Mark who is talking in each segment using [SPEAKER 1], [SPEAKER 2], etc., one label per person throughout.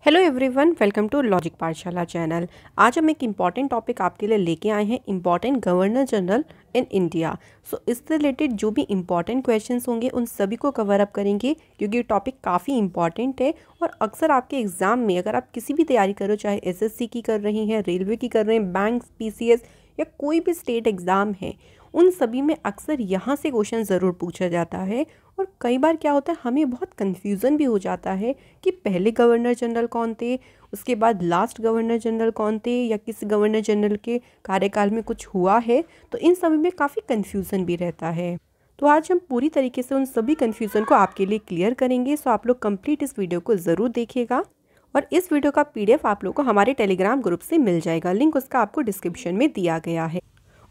[SPEAKER 1] Hello everyone, welcome to logic Pathshala channel. आज हम एक इम्पॉर्टेंट टॉपिक आपके लिए लेके आए हैं, important governor general in India. So इससे रिलेटेड जो भी इम्पॉर्टेंट क्वेश्चंस होंगे उन सभी को कवर अप करेंगे, क्योंकि ये टॉपिक काफ़ी इंपॉर्टेंट है और अक्सर आपके एग्जाम में अगर आप किसी भी तैयारी करो, चाहे एसएससी की कर रही हैं, रेलवे की कर रहे हैं, बैंक, पीसीएस या कोई भी स्टेट एग्ज़ाम है, उन सभी में अक्सर यहाँ से क्वेश्चन ज़रूर पूछा जाता है। और कई बार क्या होता है, हमें बहुत कन्फ्यूज़न भी हो जाता है कि पहले गवर्नर जनरल कौन थे, उसके बाद लास्ट गवर्नर जनरल कौन थे, या किस गवर्नर जनरल के कार्यकाल में कुछ हुआ है। तो इन सभी में काफ़ी कन्फ्यूज़न भी रहता है। तो आज हम पूरी तरीके से उन सभी कन्फ्यूज़न को आपके लिए क्लियर करेंगे। सो आप लोग कंप्लीट इस वीडियो को ज़रूर देखिएगा और इस वीडियो का पीडीएफ आप लोग को हमारे टेलीग्राम ग्रुप से मिल जाएगा। लिंक उसका आपको डिस्क्रिप्शन में दिया गया है।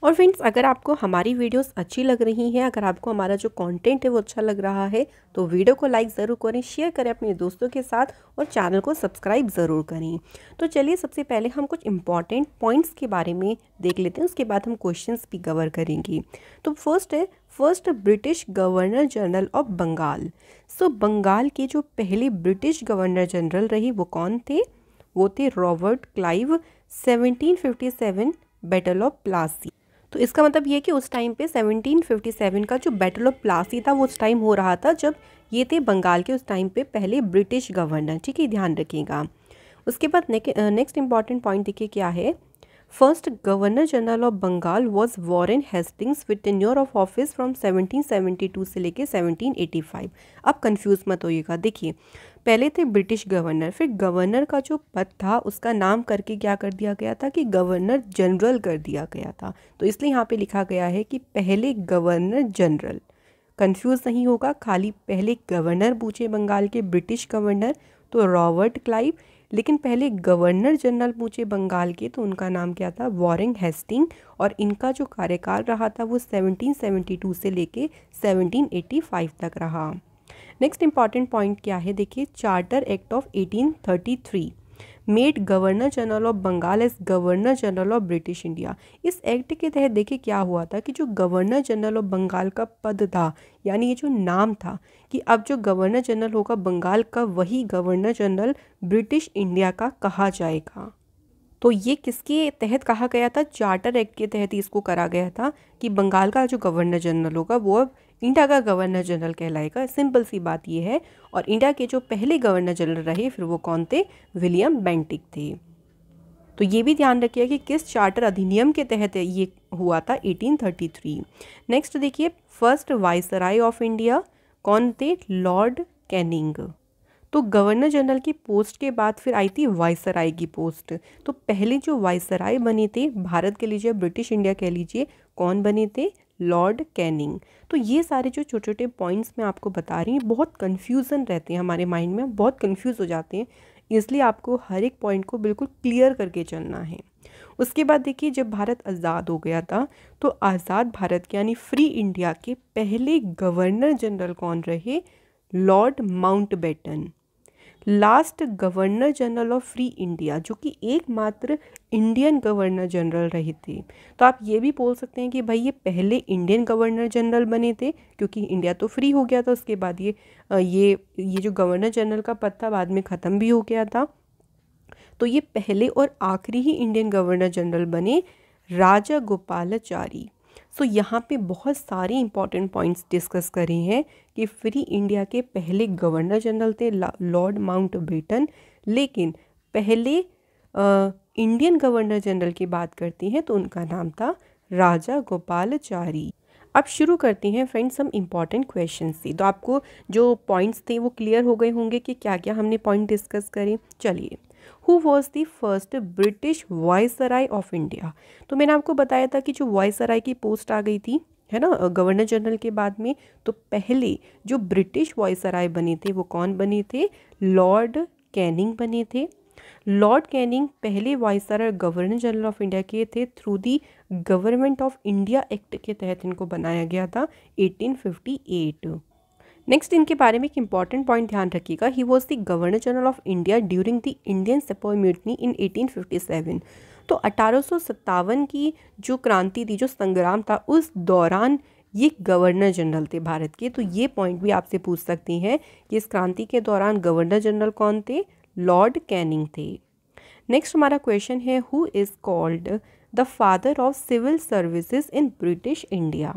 [SPEAKER 1] और फ्रेंड्स, अगर आपको हमारी वीडियोस अच्छी लग रही हैं, अगर आपको हमारा जो कंटेंट है वो अच्छा लग रहा है, तो वीडियो को लाइक ज़रूर करें, शेयर करें अपने दोस्तों के साथ और चैनल को सब्सक्राइब ज़रूर करें। तो चलिए, सबसे पहले हम कुछ इंपॉर्टेंट पॉइंट्स के बारे में देख लेते हैं, उसके बाद हम क्वेश्चंस भी कवर करेंगे। तो first British governor general of Bengal. So Bengal के जो पहले ब्रिटिश गवर्नर जनरल रहे वो कौन थे? वो थे Robert Clive. 1757 battle of Plassey. तो इसका मतलब ये कि उस टाइम पे 1757 का जो बैटल ऑफ प्लासी था वो उस टाइम हो रहा था जब ये थे बंगाल के उस टाइम पे पहले ब्रिटिश गवर्नर। ठीक है, ध्यान रखिएगा। उसके बाद नेक्स्ट इंपॉर्टेंट पॉइंट देखिए क्या है। First governor general of Bengal was Warren Hastings with tenure of office from 1772 से लेके 1785। अब कंफ्यूज मत होइएगा। देखिए, पहले थे ब्रिटिश गवर्नर, फिर गवर्नर का जो पद था उसका नाम करके क्या कर दिया गया था कि गवर्नर जनरल कर दिया गया था। तो इसलिए यहाँ पे लिखा गया है कि पहले गवर्नर जनरल। कंफ्यूज नहीं होगा, खाली पहले गवर्नर पूछे बंगाल के ब्रिटिश गवर्नर तो रॉबर्ट क्लाइव, लेकिन पहले गवर्नर जनरल पूछे बंगाल के तो उनका नाम क्या था? Warren Hasting. और इनका जो कार्यकाल रहा था वो 1772 से लेके 1785 तक रहा। नेक्स्ट इंपॉर्टेंट पॉइंट क्या है, देखिए, charter act of 1833 made governor general of Bengal as governor general of British India. इस एक्ट के तहत देखिए क्या हुआ था कि जो गवर्नर जनरल ऑफ बंगाल का पद था, यानी ये जो नाम था कि अब जो गवर्नर जनरल होगा बंगाल का, वही गवर्नर जनरल ब्रिटिश इंडिया का कहा जाएगा। तो ये किसके तहत कहा गया था? चार्टर एक्ट के तहत इसको करा गया था कि बंगाल का जो गवर्नर जनरल होगा वो अब इंडिया का गवर्नर जनरल कहलाएगा। सिंपल सी बात ये है। और इंडिया के जो पहले गवर्नर जनरल रहे फिर वो कौन थे? विलियम बेंटिक थे। तो ये भी ध्यान रखिए कि किस चार्टर अधिनियम के तहत ये हुआ था, 1833। नेक्स्ट देखिए, फर्स्ट वाइसराय ऑफ इंडिया कौन थे? Lord Canning. तो गवर्नर जनरल की पोस्ट के बाद फिर आई थी वाइसराय की पोस्ट। तो पहले जो वाइसराय बने थे भारत के लीजिए, ब्रिटिश इंडिया कह लीजिए, कौन बने थे? Lord Canning. तो ये सारे जो छोटे छोटे पॉइंट्स मैं आपको बता रही हूँ, बहुत कन्फ्यूज़न रहते हैं हमारे माइंड में, बहुत कन्फ्यूज़ हो जाते हैं, इसलिए आपको हर एक पॉइंट को बिल्कुल क्लियर करके चलना है। उसके बाद देखिए, जब भारत आज़ाद हो गया था तो आज़ाद भारत के यानी फ्री इंडिया के पहले गवर्नर जनरल कौन रहे? Lord Mountbatten. Last governor general of free India, जो कि एकमात्र इंडियन गवर्नर जनरल रहे थे। तो आप ये भी बोल सकते हैं कि भाई ये पहले इंडियन गवर्नर जनरल बने थे, क्योंकि इंडिया तो फ्री हो गया था, उसके बाद ये जो गवर्नर जनरल का पद था बाद में ख़त्म भी हो गया था। तो ये पहले और आखिरी ही इंडियन गवर्नर जनरल बने, राजा गोपालाचारी। सो यहाँ पे बहुत सारे इंपॉर्टेंट पॉइंट्स डिस्कस करे हैं कि फ्री इंडिया के पहले गवर्नर जनरल थे लॉर्ड माउंटबेटन, लेकिन पहले इंडियन गवर्नर जनरल की बात करती हैं तो उनका नाम था राजा गोपालाचारी। अब शुरू करते हैं फ्रेंड्स हम इम्पॉर्टेंट क्वेश्चन से। तो आपको जो पॉइंट्स थे वो क्लियर हो गए होंगे कि क्या क्या हमने पॉइंट डिस्कस करे। चलिए, who was the first British viceroy of India? तो मैंने आपको बताया था कि जो वाइसराय की पोस्ट आ गई थी, है ना, गवर्नर जनरल के बाद में, तो पहले जो ब्रिटिश वाइसराय बने थे वो कौन बने थे? लॉर्ड कैनिंग बने थे। लॉर्ड कैनिंग पहले viceroy governor general of India के थे through the government of India act के तहत इनको बनाया गया था 1858। नेक्स्ट इनके बारे में एक इंपॉर्टेंट पॉइंट ध्यान रखिएगा। He was the governor general of India during the Indian sepoy mutiny in 1857। तो 1857 की जो क्रांति थी, जो संग्राम था, उस दौरान ये गवर्नर जनरल थे भारत के। तो ये पॉइंट भी आपसे पूछ सकती हैं कि इस क्रांति के दौरान गवर्नर जनरल कौन थे? लॉर्ड कैनिंग थे। नेक्स्ट हमारा क्वेश्चन है, who is called the father of civil services in British India.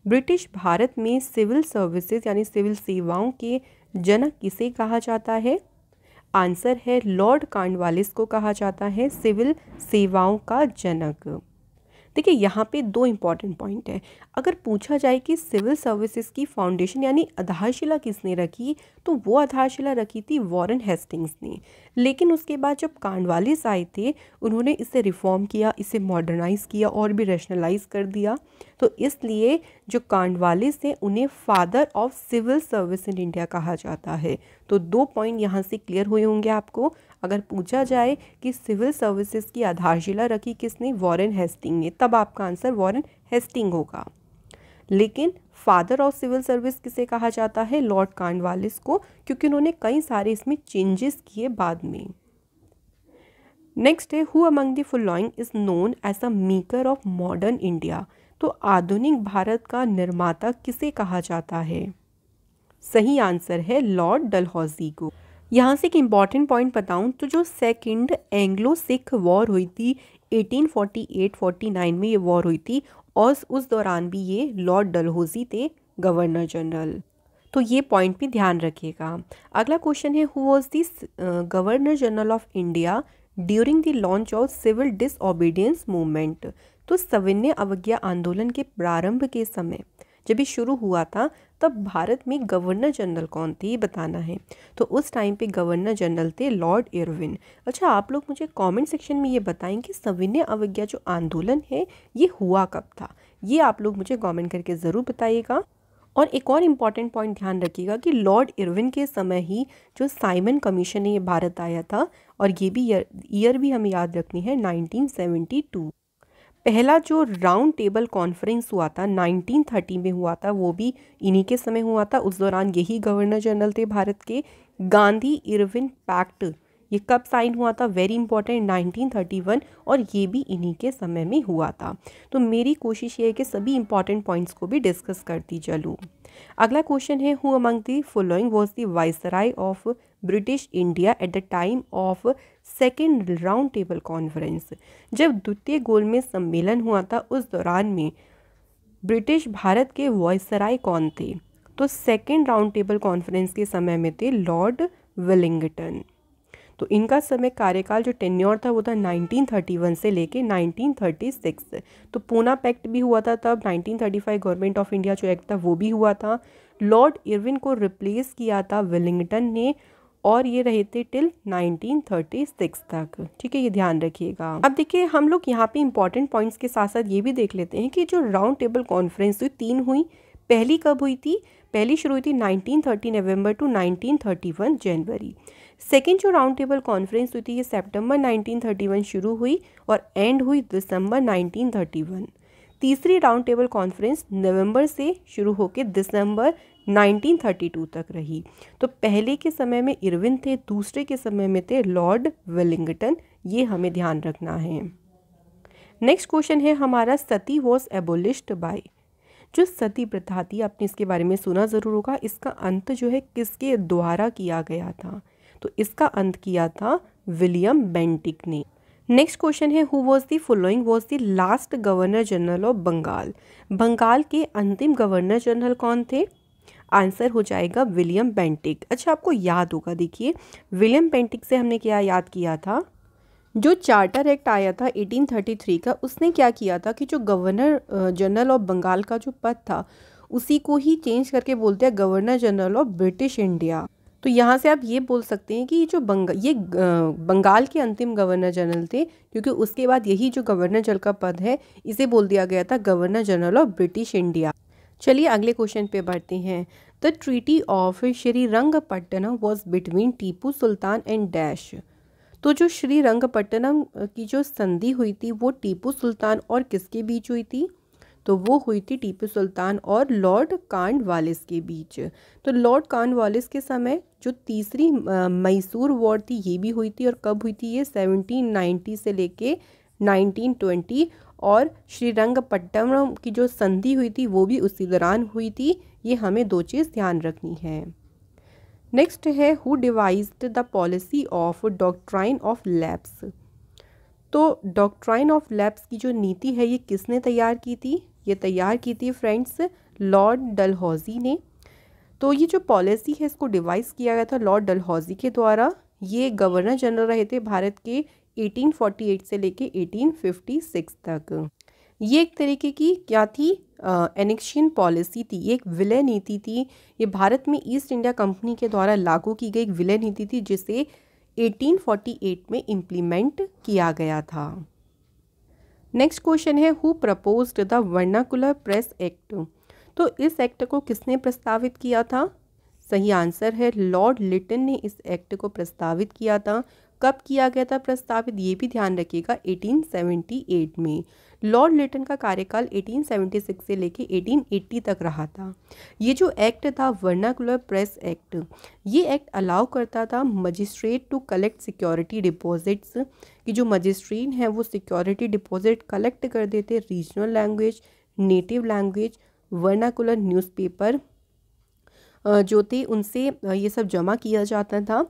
[SPEAKER 1] British भारत में सिविल सर्विसेज यानी सिविल सेवाओं के जनक किसे कहा जाता है? आंसर है लॉर्ड कॉर्नवालिस को कहा जाता है सिविल सेवाओं का जनक। देखिए यहाँ पे दो इम्पॉर्टेंट पॉइंट है। अगर पूछा जाए कि सिविल सर्विसेज की फाउंडेशन यानी आधारशिला किसने रखी, तो वो आधारशिला रखी थी वॉरेन हेस्टिंग्स ने। लेकिन उसके बाद जब कॉर्नवालिस आए थे, उन्होंने इसे रिफॉर्म किया, इसे मॉडर्नाइज किया और भी रैशनलाइज कर दिया। तो इसलिए जो कॉर्नवालिस हैं उन्हें father of civil service in India कहा जाता है। तो दो पॉइंट यहाँ से क्लियर हुए होंगे आपको। अगर पूछा जाए कि सिविल सर्विसेज की आधारशिला रखी किसने, वॉरेन हेस्टिंग ने, तब आपका आंसर वॉरेन हेस्टिंग होगा। लेकिन फादर ऑफ सिविल सर्विस किसे कहा जाता है? लॉर्ड कॉर्नवालिस को, क्योंकि उन्होंने कई सारे इसमें चेंजेस किए बाद में। नेक्स्ट है, who among the following is known as a maker of modern India. तो आधुनिक भारत का निर्माता किसे कहा जाता है? सही आंसर है लॉर्ड डलहौजी को। यहाँ से एक इम्पॉर्टेंट पॉइंट बताऊँ तो जो सेकंड एंग्लो सिख वॉर हुई थी 1848-49 में, ये वॉर हुई थी और उस दौरान भी ये लॉर्ड डलहौजी थे गवर्नर जनरल। तो ये पॉइंट भी ध्यान रखिएगा। अगला क्वेश्चन है, who was this governor general of India during the launch of civil disobedience movement. तो सविनय अवज्ञा आंदोलन के प्रारंभ के समय जब ये शुरू हुआ था, तब भारत में गवर्नर जनरल कौन थे ये बताना है। तो उस टाइम पे गवर्नर जनरल थे लॉर्ड इरविन। अच्छा, आप लोग मुझे कमेंट सेक्शन में ये बताएं कि सविनय अवज्ञा जो आंदोलन है ये हुआ कब था, ये आप लोग मुझे कमेंट करके ज़रूर बताइएगा। और एक और इम्पॉर्टेंट पॉइंट ध्यान रखिएगा कि लॉर्ड इरविन के समय ही जो साइमन कमीशन है ये भारत आया था, और ये भी ईयर भी हमें याद रखनी है 1972। पहला जो राउंड टेबल कॉन्फ्रेंस हुआ था 1930 में हुआ था, वो भी इन्हीं के समय हुआ था। उस दौरान यही गवर्नर जनरल थे भारत के। गांधी इरविन पैक्ट ये कब साइन हुआ था? वेरी इंपॉर्टेंट, 1931, और ये भी इन्हीं के समय में हुआ था। तो मेरी कोशिश ये है कि सभी इंपॉर्टेंट पॉइंट्स को भी डिस्कस करती चलूँ। अगला क्वेश्चन है, who among the following was the viceroy of British India at the time of second round table conference. जब द्वितीय गोलमेज सम्मेलन हुआ था उस दौरान में ब्रिटिश भारत के वाइसराय कौन थे? तो सेकेंड राउंड टेबल कॉन्फ्रेंस के समय में थे लॉर्ड वेलिंगटन। तो इनका समय कार्यकाल जो टेन्योर था वो था 1931 से लेके 1936। तो पूना पैक्ट भी हुआ था तब। 1935 गवर्नमेंट ऑफ इंडिया जो एक्ट था वो भी हुआ था। लॉर्ड इरविन को रिप्लेस किया था वेलिंगटन ने, और ये रहे थे टिल 1936 तक। ठीक है, ये ध्यान रखिएगा। अब देखिए, हम लोग यहाँ पे इंपॉर्टेंट पॉइंट्स के साथ साथ ये भी देख लेते हैं कि जो राउंड टेबल कॉन्फ्रेंस हुई 3 हुई। पहली कब हुई थी? पहली शुरू हुई थी 1930 नवंबर टू 1931 जनवरी। सेकेंड जो राउंड टेबल कॉन्फ्रेंस हुई थी ये सितंबर 1931 शुरू हुई और एंड हुई दिसंबर 1931। तीसरी राउंड टेबल कॉन्फ्रेंस नवंबर से शुरू होकर दिसंबर 1932 तक रही। तो पहले के समय में इरविन थे, दूसरे के समय में थे लॉर्ड वेलिंगटन। ये हमें ध्यान रखना है। नेक्स्ट क्वेश्चन है हमारा, सती वॉज एबोलिश्ड बाय। जो सती प्रथा थी, आपने इसके बारे में सुना ज़रूर होगा। इसका अंत जो है किसके द्वारा किया गया था? तो इसका अंत किया था विलियम बेंटिक ने। नेक्स्ट क्वेश्चन है, who was the following was the last governor general of Bengal. Bengal के अंतिम गवर्नर जनरल कौन थे? आंसर हो जाएगा विलियम बेंटिक। अच्छा, आपको याद होगा, देखिए विलियम बेंटिक से हमने क्या याद किया था? जो चार्टर एक्ट आया था 1833 का, उसने क्या किया था कि जो गवर्नर जनरल ऑफ बंगाल का जो पद था उसी को ही चेंज करके बोलते हैं governor general of British India. तो यहाँ से आप ये बोल सकते हैं कि जो बंगाल के अंतिम गवर्नर जनरल थे, क्योंकि उसके बाद यही जो गवर्नर जनरल का पद है इसे बोल दिया गया था governor general of British India. चलिए अगले क्वेश्चन पे बढ़ते हैं। The treaty of Srirangapatnam was between Tipu Sultan and dash. तो जो श्रीरंगपट्टनम की जो संधि हुई थी वो टीपू सुल्तान और किसके बीच हुई थी? तो वो हुई थी टीपू सुल्तान और लॉर्ड कॉर्नवालिस के बीच। तो लॉर्ड कॉर्नवालिस के समय जो तीसरी मैसूर वॉर थी ये भी हुई थी, और कब हुई थी ये? 1790 से लेके 1920। और श्रीरंगपट्टनम की जो संधि हुई थी वो भी उसी दौरान हुई थी। ये हमें दो चीज़ ध्यान रखनी है। नेक्स्ट है who devised the policy of doctrine of lapse. तो डॉक्ट्राइन ऑफ लैप्स की जो नीति है ये किसने तैयार की थी? ये तैयार की थी फ्रेंड्स लॉर्ड डलहौजी ने। तो ये जो पॉलिसी है इसको डिवाइस किया गया था लॉर्ड डलहौजी के द्वारा। ये गवर्नर जनरल रहे थे भारत के 1848 से लेके 1856 तक। ये एक तरीके की क्या थी? एनेक्शन पॉलिसी थी, ये एक विलय नीति थी। ये भारत में ईस्ट इंडिया कंपनी के द्वारा लागू की गई एक विलय नीति थी जिसे 1848 में इम्प्लीमेंट किया गया था। नेक्स्ट क्वेश्चन है who proposed the vernacular press act. तो इस एक्ट को किसने प्रस्तावित किया था? सही आंसर है लॉर्ड लिटन ने इस एक्ट को प्रस्तावित किया था। कब किया गया था प्रस्तावित, ये भी ध्यान रखिएगा, 1878 में। लॉर्ड लिटन का कार्यकाल 1876 से लेके 1880 तक रहा था। ये जो एक्ट था वर्नाकुलर प्रेस एक्ट, ये एक्ट अलाउ करता था magistrate to collect security deposits, कि जो मजिस्ट्रेट हैं वो सिक्योरिटी डिपॉजिट कलेक्ट कर देते regional language, native language, vernacular newspaper जो थे उनसे ये सब जमा किया जाता था।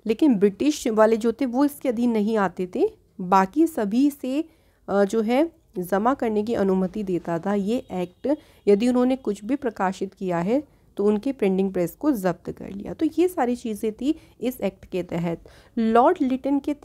[SPEAKER 1] लेकिन ब्रिटिश वाले जो थे वो इसके अधीन नहीं आते थे, बाकी सभी से जो है जमा करने की अनुमति देता था ये एक्ट। यदि उन्होंने कुछ भी प्रकाशित किया है तो उनके प्रिंटिंग प्रेस को जब्त कर लिया। तो ये सारी चीज़ें थी इस एक्ट के तहत। लॉर्ड लिटन के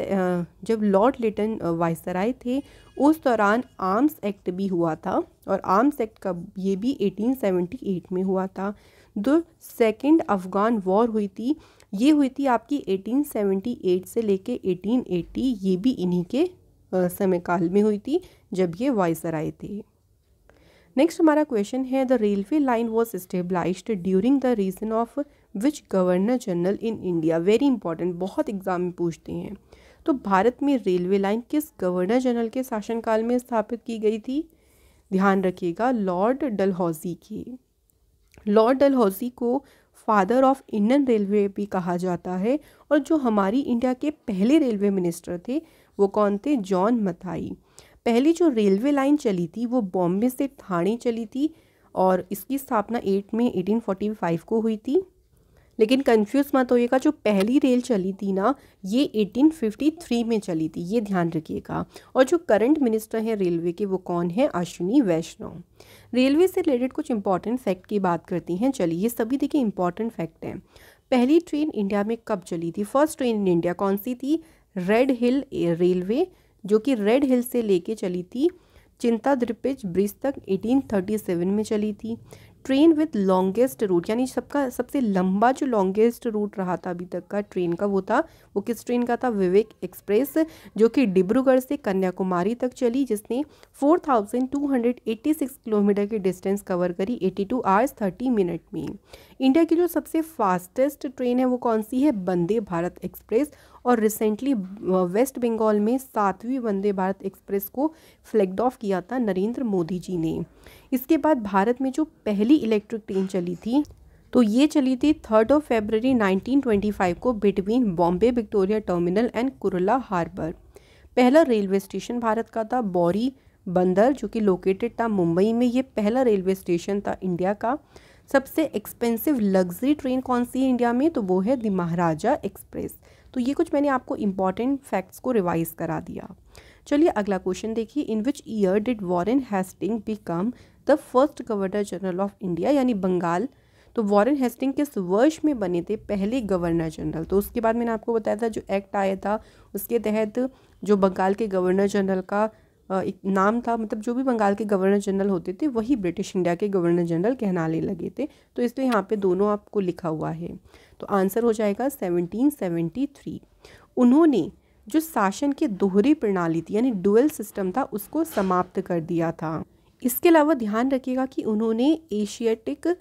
[SPEAKER 1] जब लॉर्ड लिटन वायसराय थे उस दौरान आर्म्स एक्ट भी हुआ था, और आर्म्स एक्ट का ये भी 1878 में हुआ था। जो सेकेंड अफगान वॉर हुई थी ये हुई थी आपकी 1878 से लेके 1880, ये भी इन्हीं के समय काल में हुई थी जब ये वायसराय थे। नेक्स्ट हमारा क्वेश्चन है the railway line was established during the region of which governor general in India. Very important, बहुत एग्जाम में पूछते हैं। तो भारत में रेलवे लाइन किस गवर्नर जनरल के शासनकाल में स्थापित की गई थी? ध्यान रखिएगा, लॉर्ड डलहौजी की। लॉर्ड डलहौजी को फादर ऑफ इंडियन रेलवे भी कहा जाता है। और जो हमारी इंडिया के पहले रेलवे मिनिस्टर थे वो कौन थे? जॉन मथाई। पहली जो रेलवे लाइन चली थी वो बॉम्बे से ठाणे चली थी और इसकी स्थापना 8 में 1845 को हुई थी। लेकिन कंफ्यूज मत होइएगा, जो पहली रेल चली थी ना ये 1853 में चली थी, ये ध्यान रखिएगा। और जो करंट मिनिस्टर हैं रेलवे के वो कौन है? अश्विनी वैष्णव। रेलवे से रिलेटेड कुछ इंपॉर्टेंट फैक्ट की बात करती हैं। चलिए ये सभी देखिए इंपॉर्टेंट फैक्ट हैं। पहली ट्रेन इंडिया में कब चली थी? फर्स्ट ट्रेन इन इंडिया कौन सी थी? रेड हिल रेलवे, जो कि रेड हिल से लेके चली थी चिंताद्रिपिज ब्रिज तक 1837 में चली थी। ट्रेन विद लॉन्गेस्ट रूट, यानी सबका सबसे लंबा जो लॉन्गेस्ट रूट रहा था अभी तक का ट्रेन का, वो किस ट्रेन का था? विवेक एक्सप्रेस, जो कि डिब्रूगढ़ से कन्याकुमारी तक चली, जिसने 4286 किलोमीटर की डिस्टेंस कवर करी 82 आवर्स 30 मिनट में। इंडिया की जो सबसे फास्टेस्ट ट्रेन है वो कौन सी है? वंदे भारत एक्सप्रेस। और रिसेंटली वेस्ट बंगाल में 7वीं वंदे भारत एक्सप्रेस को फ्लैग्ड ऑफ किया था नरेंद्र मोदी जी ने। इसके बाद भारत में जो पहली इलेक्ट्रिक ट्रेन चली थी तो ये चली थी 3 फरवरी 1925 को between Bombay Victoria terminal and Kurla harbour. पहला रेलवे स्टेशन भारत का था बौरी बंदर, जो कि लोकेटेड था मुंबई में। ये पहला रेलवे स्टेशन था इंडिया का। सबसे एक्सपेंसिव लग्जरी ट्रेन कौन सी है इंडिया में? तो वो है द महाराजा एक्सप्रेस। तो ये कुछ मैंने आपको इंपॉर्टेंट फैक्ट्स को रिवाइज करा दिया। चलिए अगला क्वेश्चन देखिए, in which year did Warren Hasting become the first governor general of India, यानी बंगाल। तो वॉरेन हेस्टिंग किस वर्ष में बने थे पहले गवर्नर जनरल? तो उसके बाद मैंने आपको बताया था जो एक्ट आया था उसके तहत जो बंगाल के गवर्नर जनरल का एक नाम था, मतलब जो भी बंगाल के गवर्नर जनरल होते थे वही ब्रिटिश इंडिया के गवर्नर जनरल कहलाने लगे थे। तो इसलिए यहाँ पे दोनों आपको लिखा हुआ है। तो आंसर हो जाएगा 1773। उन्होंने जो शासन की दोहरी प्रणाली थी यानी डुअल सिस्टम था उसको समाप्त कर दिया था। इसके अलावा ध्यान रखिएगा कि उन्होंने एशियाटिक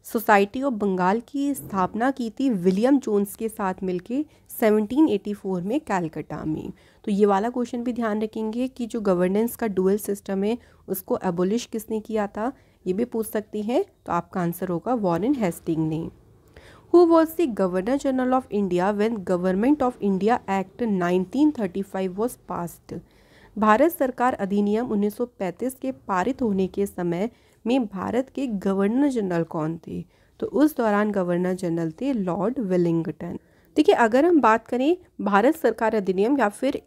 [SPEAKER 1] सोसाइटी ऑफ बंगाल की स्थापना की थी विलियम जोन्स के साथ मिलके 1784 में कलकत्ता में। तो ये वाला क्वेश्चन भी ध्यान रखेंगे कि जो गवर्नेंस का डुअल सिस्टम है उसको एबोलिश किसने किया था, ये भी पूछ सकती हैं। तो आपका आंसर होगा वॉरेन हेस्टिंग ने। Who was the governor general of India when government of India act 1935 was passed. Bharat सरकार अधिनियम 1935 के पारित होने के समय में भारत के गवर्नर जनरल कौन थे? तो उस दौरान गवर्नर जनरल थे लॉर्ड वेलिंगटन। देखिए, अगर हम बात करें भारत सरकार अधिनियम या फिर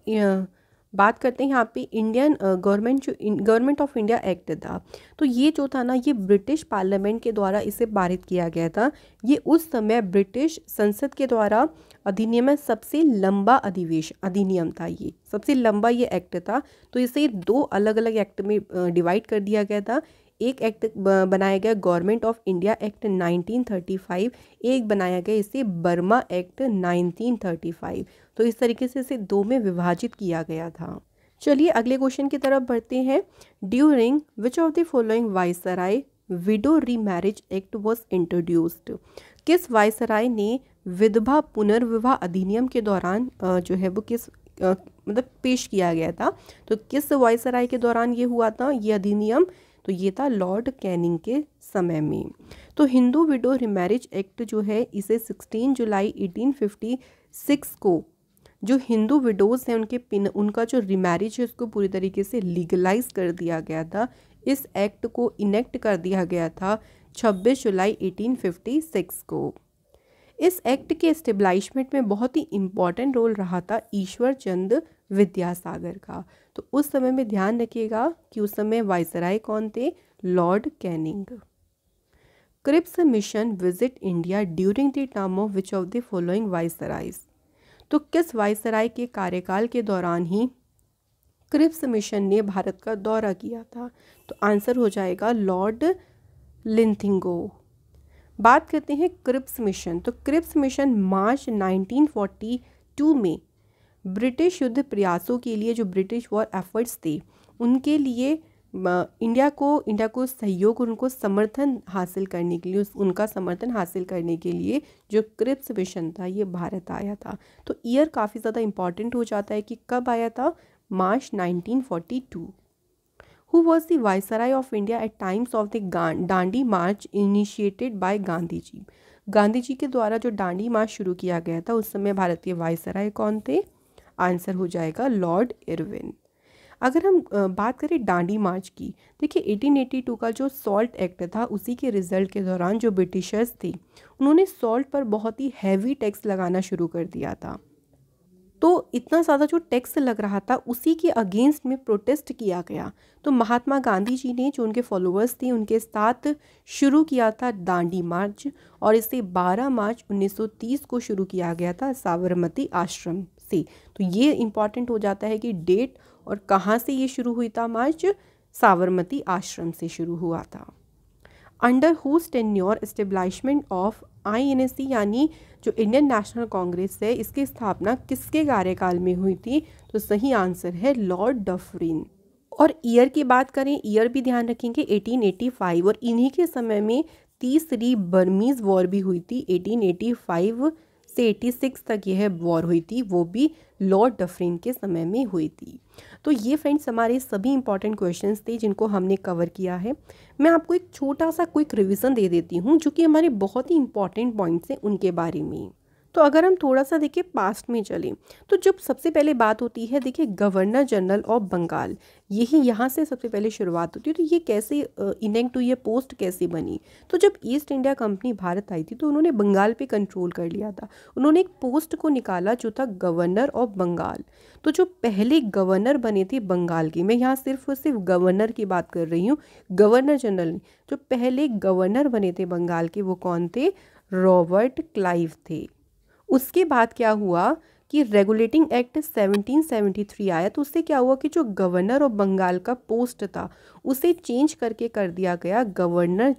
[SPEAKER 1] बात करते हैं यहाँ पे Indian government of India act था, तो ये जो था ना, ये ब्रिटिश पार्लियामेंट के द्वारा इसे पारित किया गया था। ये उस समय ब्रिटिश संसद के द्वारा अधिनियम में सबसे लंबा अधिनियम था, ये सबसे लंबा ये एक्ट था। तो इसे दो अलग अलग एक्ट में डिवाइड कर दिया गया था। एक एक्ट बनाया गया गवर्नमेंट ऑफ इंडिया एक्ट 1935, एक बनाया गया इसे बर्मा एक्ट 1935। तो इस तरीके से इसे दो में विभाजित किया गया था। चलिए अगले क्वेश्चन की तरफ बढ़ते हैं। During which of the following viceroy window remarriage act was introduced. किस वाइसराय ने विधवा पुनर्विवाह अधिनियम के दौरान जो है वो किस मतलब पेश किया गया था। तो किस वाइसराय के दौरान ये हुआ था ये अधिनियम, तो ये था लॉर्ड कैनिंग के समय में। तो हिंदू विडो रिमैरिज एक्ट जो है इसे 16 जुलाई 1856 को जो हिंदू विडोज हैं उनका जो रिमैरिज है उसको पूरी तरीके से लीगलाइज कर दिया गया था। इस एक्ट को इनेक्ट कर दिया गया था 26 जुलाई 1856 को। इस एक्ट के एस्टेब्लिशमेंट में बहुत ही इम्पॉर्टेंट रोल रहा था ईश्वर चंद्र विद्यासागर का। तो उस समय में ध्यान रखिएगा कि उस समय वाइसराय कौन थे, Lord Canning. Cripps mission visit India during the term of which of the following viceroys. तो किस वाइसराय के कार्यकाल के दौरान ही क्रिप्स मिशन ने भारत का दौरा किया था। तो आंसर हो जाएगा लॉर्ड लिंथिंगो। बात करते हैं क्रिप्स मिशन। तो क्रिप्स मिशन मार्च 1942 में ब्रिटिश युद्ध प्रयासों के लिए जो ब्रिटिश वॉर एफर्ट्स थे उनके लिए इंडिया को सहयोग और उनको समर्थन हासिल करने के लिए उनका समर्थन हासिल करने के लिए जो क्रिप्स मिशन था ये भारत आया था। तो ईयर काफ़ी ज़्यादा इम्पॉर्टेंट हो जाता है कि कब आया था, मार्च 1942। Who was the Viceroy of India at times of the Dandi march initiated by Gandhi ji. Gandhi ji के द्वारा जो दांडी मार्च शुरू किया गया था उस समय भारत के वाइसराय कौन थे, आंसर हो जाएगा लॉर्ड इरविन। अगर हम बात करें दांडी मार्च की, देखिए 1882 का जो सॉल्ट एक्ट था उसी के रिजल्ट के दौरान जो ब्रिटिशर्स थे उन्होंने सॉल्ट पर बहुत ही हैवी टैक्स लगाना शुरू कर दिया था। तो इतना ज़्यादा जो टैक्स लग रहा था उसी के अगेंस्ट में प्रोटेस्ट किया गया। तो महात्मा गांधी जी ने जो उनके फॉलोअर्स थे उनके साथ शुरू किया था दांडी मार्च और इसे 12 मार्च 1930 को शुरू किया गया था साबरमती आश्रम से। तो ये इम्पॉर्टेंट हो जाता है कि डेट और कहाँ से ये शुरू हुई था मार्च, साबरमती आश्रम से शुरू हुआ था। Under whose tenure establishment of INC यानी जो इंडियन नेशनल कांग्रेस है इसकी स्थापना किसके कार्यकाल में हुई थी, तो सही आंसर है लॉर्ड डफरिन। और ईयर की बात करें, ईयर भी ध्यान रखेंगे 1885 और इन्हीं के समय में तीसरी बर्मीज वॉर भी हुई थी। 1885 से 86 तक यह वॉर हुई थी, वो भी लॉर्ड डफरिन के समय में हुई थी। तो ये फ्रेंड्स हमारे सभी इंपॉर्टेंट क्वेश्चंस थे जिनको हमने कवर किया है। मैं आपको एक छोटा सा क्विक रिवीजन दे देती हूँ जो कि हमारे बहुत ही इंपॉर्टेंट पॉइंट्स हैं उनके बारे में। तो अगर हम थोड़ा सा देखिए पास्ट में चलें तो जब सबसे पहले बात होती है, देखिए गवर्नर जनरल ऑफ बंगाल, यही यहाँ से सबसे पहले शुरुआत होती है। तो ये कैसे इनेक्ट हुई, ये पोस्ट कैसे बनी, तो जब ईस्ट इंडिया कंपनी भारत आई थी तो उन्होंने बंगाल पे कंट्रोल कर लिया था। उन्होंने एक पोस्ट को निकाला जो था गवर्नर ऑफ बंगाल। तो जो पहले गवर्नर बने थे बंगाल के, मैं यहाँ सिर्फ और सिर्फ गवर्नर की बात कर रही हूँ, गवर्नर जनरल जो पहले गवर्नर बने थे बंगाल के वो कौन थे, रॉबर्ट क्लाइव थे। उसके बाद क्या हुआ कि रेगुलेटिंग एक्ट 1773 आया, तो उससे क्या हुआ कि जो गवर्नर ऑफ बंगाल का पोस्ट था उसे चेंज करके कर दिया गया गवर्नर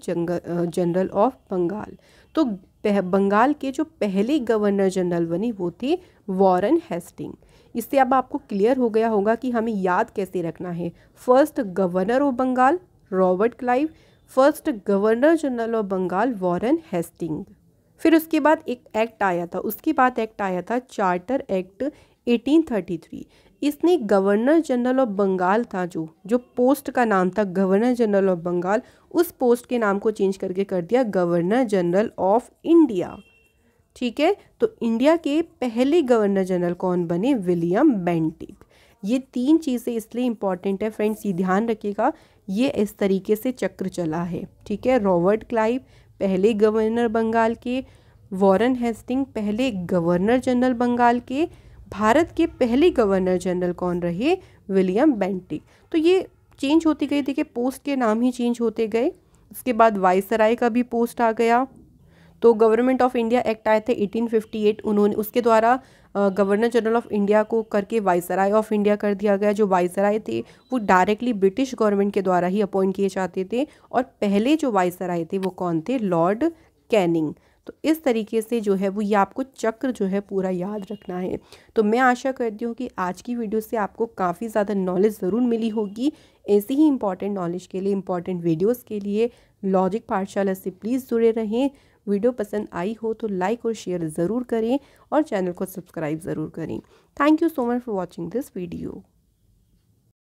[SPEAKER 1] जनरल ऑफ बंगाल। तो बंगाल के जो पहले गवर्नर जनरल बने वो थे वॉरेन हेस्टिंग। इससे अब आपको क्लियर हो गया होगा कि हमें याद कैसे रखना है। First governor of Bengal Robert Clive, first governor general of Bengal Warren Hasting. फिर उसके बाद एक एक्ट आया था, उसके बाद एक्ट आया था चार्टर एक्ट 1833। इसने गवर्नर जनरल ऑफ बंगाल था जो पोस्ट का नाम था गवर्नर जनरल ऑफ बंगाल, उस पोस्ट के नाम को चेंज करके कर दिया गवर्नर जनरल ऑफ इंडिया। ठीक है, तो इंडिया के पहले गवर्नर जनरल कौन बने, विलियम बेंटिक। ये तीन चीज़ें इसलिए इंपॉर्टेंट है फ्रेंड्स, ये ध्यान रखिएगा, ये इस तरीके से चक्र चला है। ठीक है, रॉबर्ट क्लाइव पहले गवर्नर बंगाल के, वॉरेन हेस्टिंग पहले गवर्नर जनरल बंगाल के, भारत के पहले गवर्नर जनरल कौन रहे, विलियम बेंटिक। तो ये चेंज होती गई, देखिए पोस्ट के नाम ही चेंज होते गए। उसके बाद वाइसराय का भी पोस्ट आ गया। तो गवर्नमेंट ऑफ इंडिया एक्ट आए थे 1858, उन्होंने उसके द्वारा गवर्नर जनरल ऑफ इंडिया को करके वाइसराय ऑफ इंडिया कर दिया गया। जो वाइसराय थे वो डायरेक्टली ब्रिटिश गवर्नमेंट के द्वारा ही अपॉइंट किए जाते थे, और पहले जो वाइसराय थे वो कौन थे, लॉर्ड कैनिंग। तो इस तरीके से जो है वो ये आपको चक्र जो है पूरा याद रखना है। तो मैं आशा करती हूँ कि आज की वीडियो से आपको काफ़ी ज़्यादा नॉलेज ज़रूर मिली होगी। ऐसी ही इंपॉर्टेंट नॉलेज के लिए, इंपॉर्टेंट वीडियोस के लिए लॉजिक पाठशाला से प्लीज़ जुड़े रहें। वीडियो पसंद आई हो तो लाइक और शेयर ज़रूर करें और चैनल को सब्सक्राइब ज़रूर करें। Thank you so much for watching this video.